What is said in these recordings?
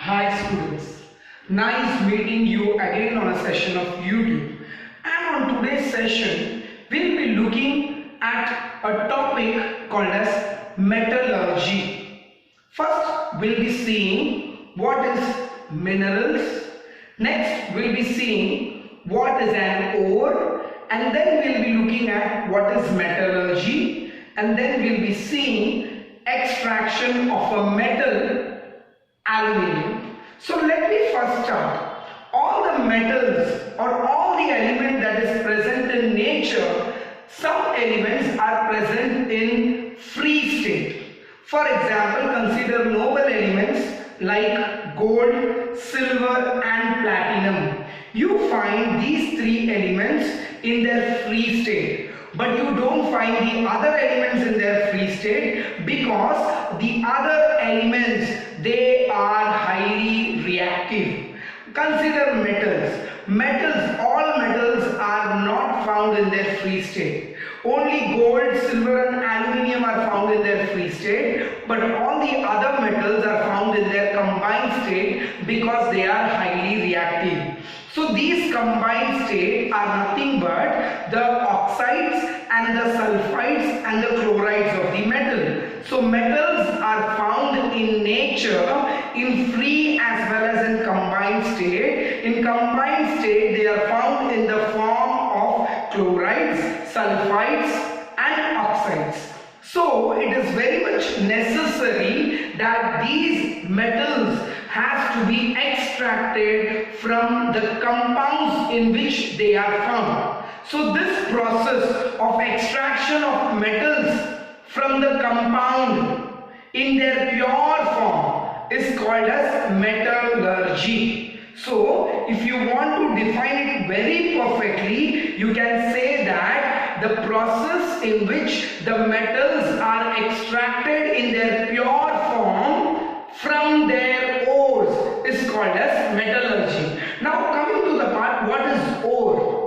Hi students, nice meeting you again on a session of YouTube. And on today's session, we'll be looking at a topic called as metallurgy. First, we'll be seeing what is minerals. Next, we'll be seeing what is an ore. And then we'll be looking at what is metallurgy. And then we'll be seeing extraction of a metal, aluminium. So let me first start. All the metals or all the element that is present in nature, some elements are present in free state. For example, consider noble elements like gold, silver and platinum. You find these three elements in their free state. But you don't find the other elements in their free state because the other elements, they are highly reactive. Consider metals. All metals are not found in their free state. Only gold, silver and aluminium are found in their free state, but all the other metals are found in their combined state because they are highly reactive. So these combined state are nothing but the oxides and the sulfides and the chlorides of the metal. So metals are found in nature in free as well as in combined state. In combined state, they are found in the form of chlorides, sulfides and oxides. So it is very much necessary that these metals has to be extracted from the compounds in which they are found. So this process of extraction of metals from the compound in their pure form is called as metallurgy. So if you want to define it very perfectly, you can say that the process in which the metals are extracted in their pure form from their ores is called as metallurgy. Now coming to the part, what is ore?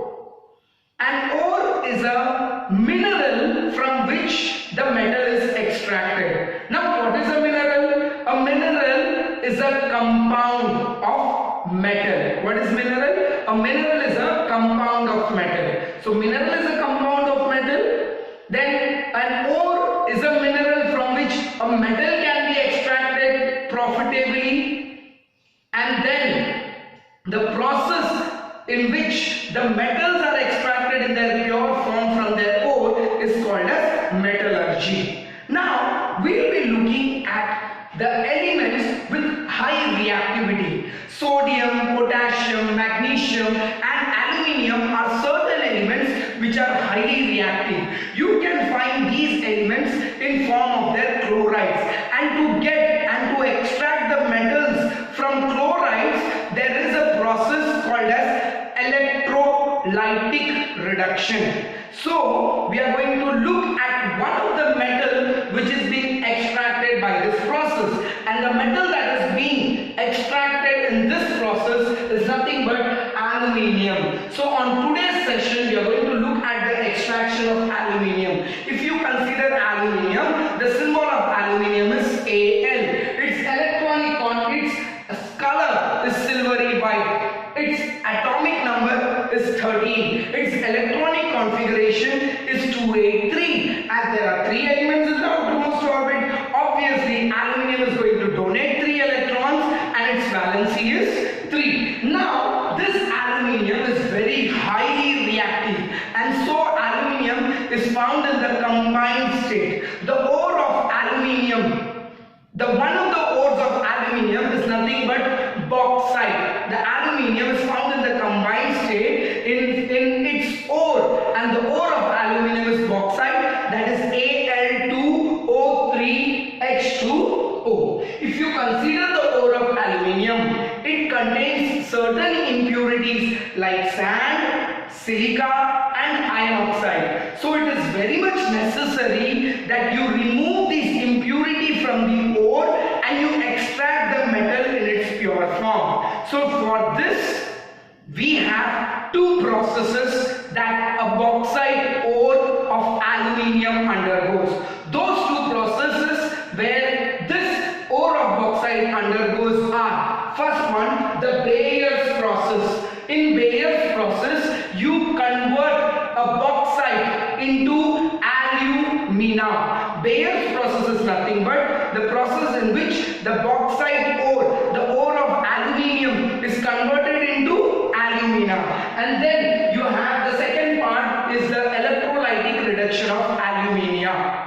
An ore is a mineral from which the metal is extracted. Now what is a mineral? A mineral is a compound of metal. What is mineral? A mineral is a compound of metal. So mineral is a compound of metal. Then an ore is a mineral from which a metal can be extracted profitably. And then the process in which the metals are extracted in their pure form from their ore is called as metallurgy. Now we will be looking at the elements with high reactivity. Sodium, potassium, magnesium and aluminium are certain elements which are highly reactive. You can find these elements in form of their chlorides, and to get and to extract the metals from chlorides, there is a process called as electrolytic reduction. So we are going to look at one of the metal which is being extracted by this process, and the metal that is being extracted in this process is nothing but aluminium. So on today's session we are going to look at the extraction of aluminium. If you consider aluminium, the symbol of aluminium is Al. Its electronic its color is silvery white. Its atomic number is 13. Its electronic configuration is 283. As there are 3 elements in the outermost orbit, obviously aluminium is going to donate 3 electrons and its valency is 3. Now this aluminium is very highly reactive, and so aluminium is found in the combined state. The ore of aluminium, one of the ores of aluminium is nothing but bauxite. The aluminium is found in the combined state in its ore, and the ore of aluminium is bauxite, that is Al2O3H2O. If you consider the ore of aluminium, it contains certain impurities like sand, silica and iron oxide. So it is very much necessary that you remove these impurities from the ore and you extract the metal in its pure form. So for this we have 2 processes that a bauxite ore of aluminium undergoes. Those 2 processes where this ore of bauxite undergoes are First one, the Bayer's process. In Bayer's process, you convert a bauxite into alumina. Bayer's process is nothing but the process in which the bauxite ore, the ore of aluminium, is converted into alumina. And then you have the second part is the electrolytic reduction of alumina.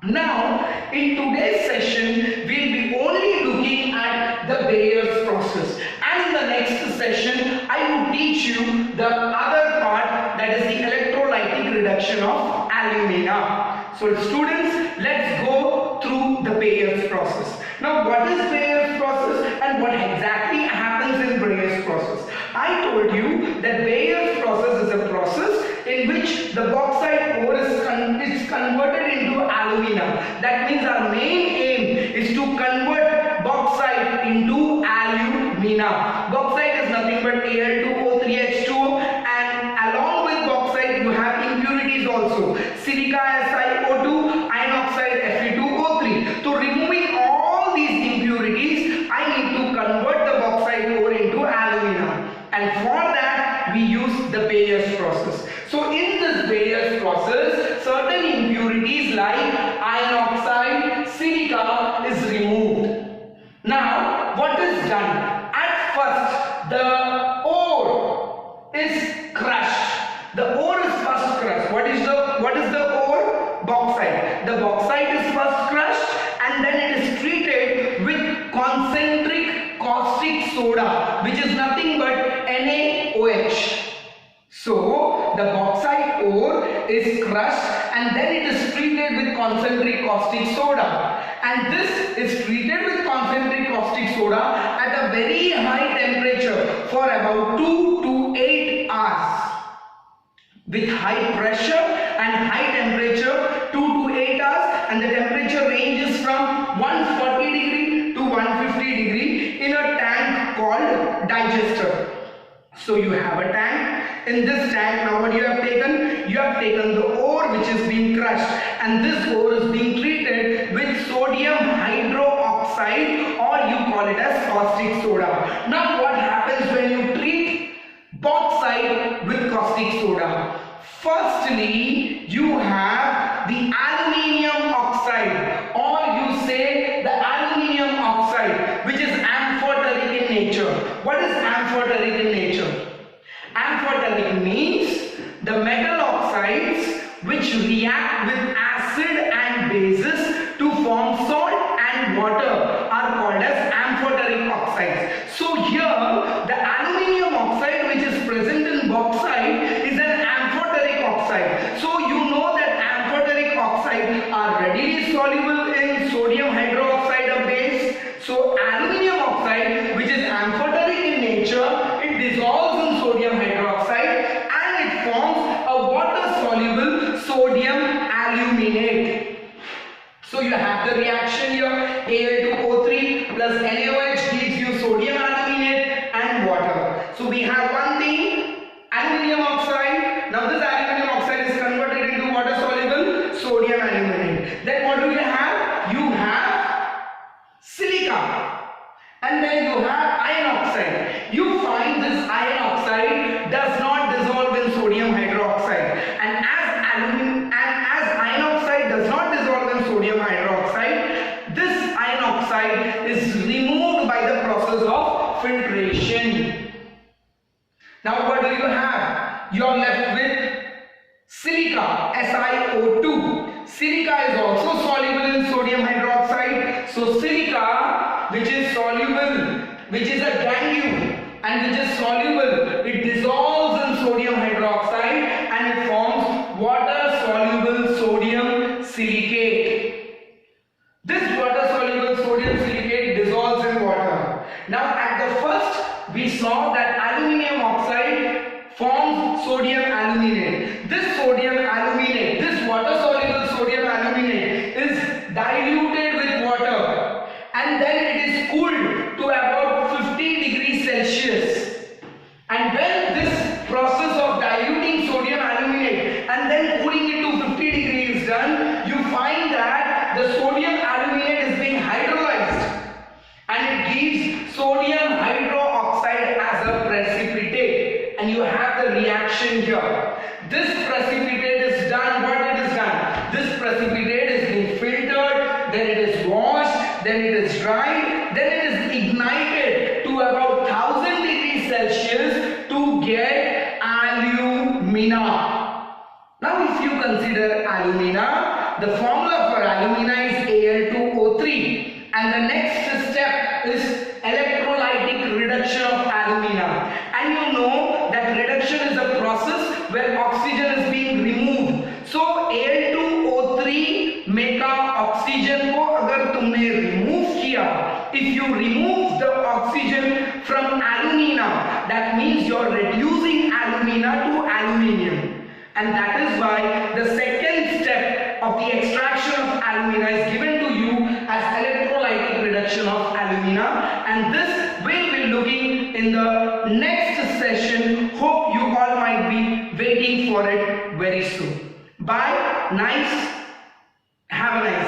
Now, in today's session, we'll be only looking at the Bayer's process. And in the next session, I will teach you the other part, that is the electrolytic reduction of alumina. So students, let's go through the Bayer's process. Now, what is Bayer's process and what exactly happens in Bayer's process? I told you that Bayer's process is a process in which the bauxite ore is converted into alumina. That means our main aim is to convert bauxite into alumina. Bauxite is nothing but Al2O3H2O, and along with bauxite you have impurities also. Silica SiO2, iron oxide Fe2O3. So removing all these impurities, I need to convert the bauxite ore into alumina. And for that we use the Bayer's process. So in this Bayer's process, certain impurities like iron oxide, silica is removed. Now what is done? At first the ore is crushed. The ore is first crushed. What is the ore? Bauxite. The bauxite is first crushed and then it is treated with concentric caustic soda, which is nothing but NaOH. So the bauxite ore is crushed and then it is treated with concentric caustic soda, and this is treated with concentric caustic soda at a very high temperature for about 2 to 8 hours. With high pressure and high temperature, 2 to 8 hours, and the temperature ranges from 140 degree to 150 degree in a tank called digester. So you have a tank. In this tank, now what you have taken? You have taken the ore which is being crushed, and this ore is being treated with sodium hydroxide, or you call it as caustic soda. Now what happens when you treat bauxite with caustic soda? Firstly, you have the aluminium oxide, or you say the aluminium oxide, which is amphoteric in nature. What is amphoteric in nature? Amphoteric means the metal oxides which react with acid and bases to form salt and water are called as amphoteric oxides. So here the aluminium oxide which is present in bauxite is an amphoteric oxide. So you know that amphoteric oxides are readily soluble in sodium hydroxide, a base. So aluminium oxide, which is amphoteric in nature, it dissolves in sodium hydroxide and it forms a water soluble sodium aluminate. So you have the reaction here, Al2O3 plus NaOH gives you sodium aluminate and water. So we have one thing, aluminium oxide. Now this aluminium oxide is converted into water soluble sodium aluminate. Then what do you have? You have silica. And then you have iron oxide. You find this iron oxide does not dissolve in sodium hydroxide. And as iron oxide does not dissolve in sodium hydroxide, this iron oxide is removed by the process of filtration. Now what do you have? You are left with silica, SiO2. Silica is also soluble in sodium hydroxide. So silica, which is soluble, which is a gangue and which is soluble, it dissolves in sodium hydroxide and it forms water soluble sodium silicate. This water soluble sodium silicate dissolves in water. Now at the first we saw that aluminium oxide forms sodium aluminate. This sodium aluminate, this water soluble sodium aluminate is diluted with water and then it is cooled to about 50 degrees Celsius. And when this process of diluting sodium aluminate and then cooling it to 50 degrees is done, you find that the sodium aluminate is being hydrolyzed and it gives sodium then it is dried, then it is ignited to about 1000 degrees Celsius to get alumina. Now if you consider alumina, the formula for alumina is Al2O3, and the next step is electrolytic reduction of alumina. And you know that reduction is a process where oxygen is being removed. So Al2O3 में का oxygen को अगर तुमने remove किया, if you remove the oxygen from alumina, that means you are reducing alumina to aluminium, and that is why the second step of the extraction of alumina is given to you as electrolytic reduction of alumina, and this we'll be looking in the next session. Hope you all might be waiting for it very soon. Bye. Have a nice